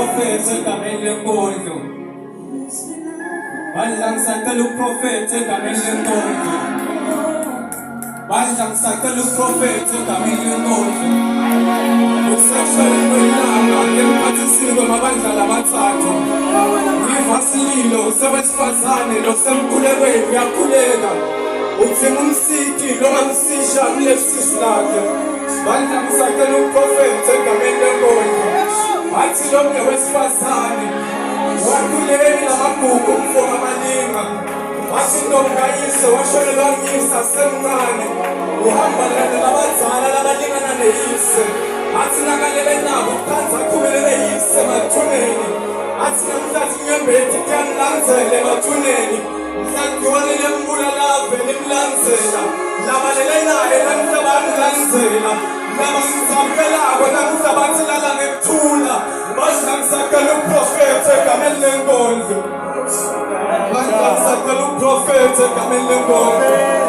uprofethi egameni lenkondlo. Bandla ngisacela uprofethi egameni lenkondlo. Bandla ngisacela uprofethi egameni lenkondlo. Ukusashela kwelanga emphathisile mabandla lamathathu. Ngivasililo usebesifazane lo semkhulekweni uyakhuleka. Uthini umsiti noma msisha kulesi silakhe. Bandla ngisacela uprofethi egameni lenkondlo. Athi lo wesifazane wakhuleka amagugu umfoko amalinga. Wathi intombi kayise washonelwa nguyise asemncane. Uhamba labazala labalingana neyise. Athi nakalele nabo ukhanza aqhubelele yise emathuneni. Athi namhlathi ngembethi kuyangilandzela emathuneni. Mhlangiwanele mbulala vele imlandzela. Labalele naye namhla bangilandzela. Labangizamkelako namhla bathi lala ngekuthula. Bandla ngisacela uprofethi egameni lenkondlo. Bandla ngisacela uprofethi egameni lenkondlo.